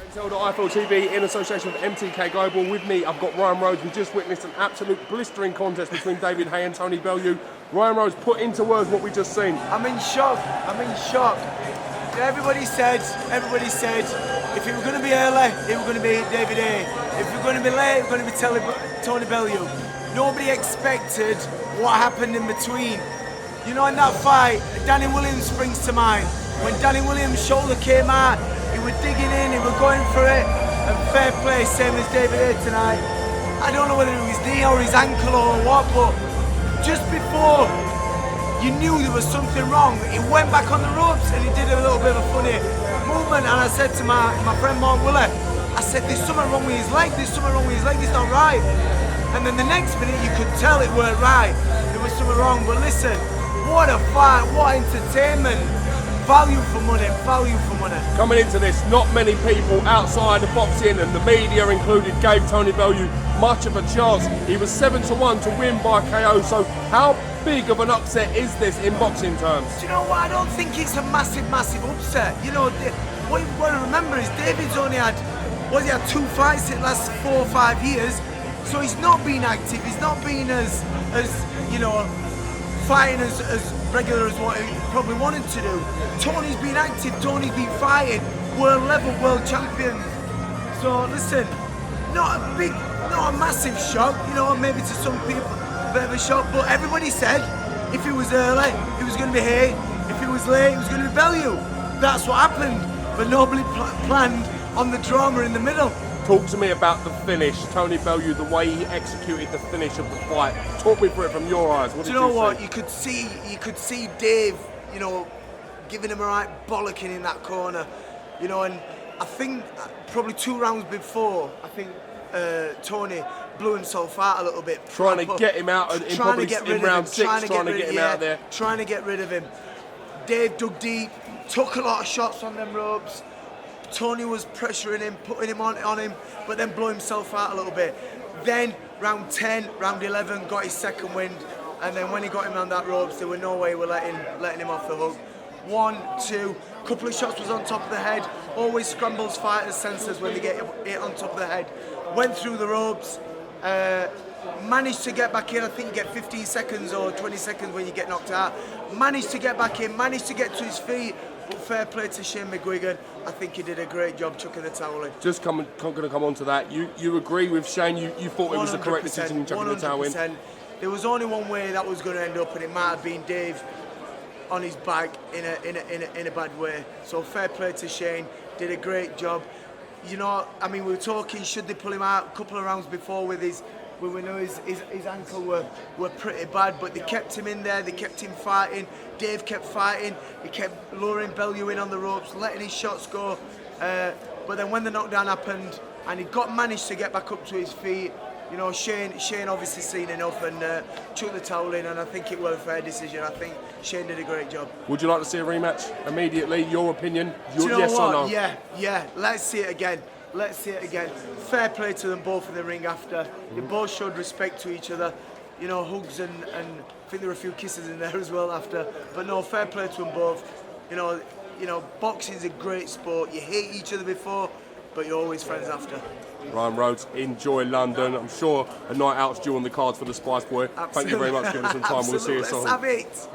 Until the IFL TV in association with MTK Global. With me, I've got Ryan Rhodes. We just witnessed an absolute blistering contest between David HAYE and Tony Bellew. Ryan Rhodes, put into words what we just seen. I'm in shock. Everybody said, if it were going to be early, it was going to be David HAYE. If it were going to be late, it was going to be Tony Bellew. Nobody expected what happened in between. You know, in that fight, Danny Williams springs to mind. When Danny Williams' shoulder came out, he was digging in, he was going for it, and fair play, same as David HAYE tonight. I don't know whether it was his knee or his ankle or what, but just before you knew there was something wrong, he went back on the ropes and he did a little bit of a funny movement, and I said to my friend Mark Willer, I said, there's something wrong with his leg, it's not right. And then the next minute you could tell it weren't right, there was something wrong. But listen, what a fight, what entertainment. Value for money. Coming into this, not many people outside of boxing and the media included gave Tony Bellew much of a chance. He was 7-1 to win by KO, so how big of an upset is this in boxing terms? Do you know what, I don't think it's a massive upset. You know, what you've got to remember is David's only had 2 fights in the last 4 or 5 years, so he's not been active, he's not been as you know, fighting as regular as what he probably wanted to do. Tony's been active, Tony's been fighting, world level, world champions. So listen, not a massive shock, you know, maybe to some people, a bit of a shock, but everybody said if it was early, it was going to be HAYE, if it was late, it was going to be Bellew. That's what happened, but nobody planned on the drama in the middle. Talk to me about the finish, Tony Bellew, the way he executed the finish of the fight. Talk me through it from your eyes. What did you see? Do you know what? You could see Dave, you know, giving him a right bollocking in that corner, you know, and I think probably 2 rounds before, I think Tony blew himself out a little bit. Trying to get him out in round 6, trying to get him out of there. Trying to get rid of him. Dave dug deep, took a lot of shots on them ropes. Tony was pressuring him, putting him on him, but then blew himself out a little bit. Then round 10, round 11, got his second wind, and then when he got him on that ropes, there were no way we're letting him off the hook. 1, 2, couple of shots was on top of the head. Always scrambles fighters' senses when they get hit on top of the head. Went through the ropes, managed to get back in. I think you get 15 seconds or 20 seconds when you get knocked out. Managed to get back in, managed to get to his feet. But fair play to Shane McGuigan. I think he did a great job chucking the towel in. Just going to come on to that. You agree with Shane? You thought it was the correct decision chucking the towel in? There was only one way that was going to end up, and it might have been Dave on his back in a bad way. So fair play to Shane. Did a great job. You know, I mean, we were talking, should they pull him out a couple of rounds before with his. When we know his ankle were pretty bad, but they kept him in there, they kept him fighting. Dave kept fighting, he kept luring Bellew in on the ropes, letting his shots go. But then when the knockdown happened and he managed to get back up to his feet, you know, Shane obviously seen enough and chucked the towel in, and I think it was a fair decision. I think Shane did a great job. Would you like to see a rematch immediately? Your opinion? Do you know yes what? or no? Yeah, let's see it again. Fair play to them both in the ring after. They both showed respect to each other. You know, hugs and I think there were a few kisses in there as well after. But no, fair play to them both. You know, boxing is a great sport. You hate each other before, but you're always friends after. Ryan Rhodes, enjoy London. I'm sure a night out's due on the cards for the Spice Boy. Absolutely. Thank you very much for giving us some time. We'll see you soon. Let's have it.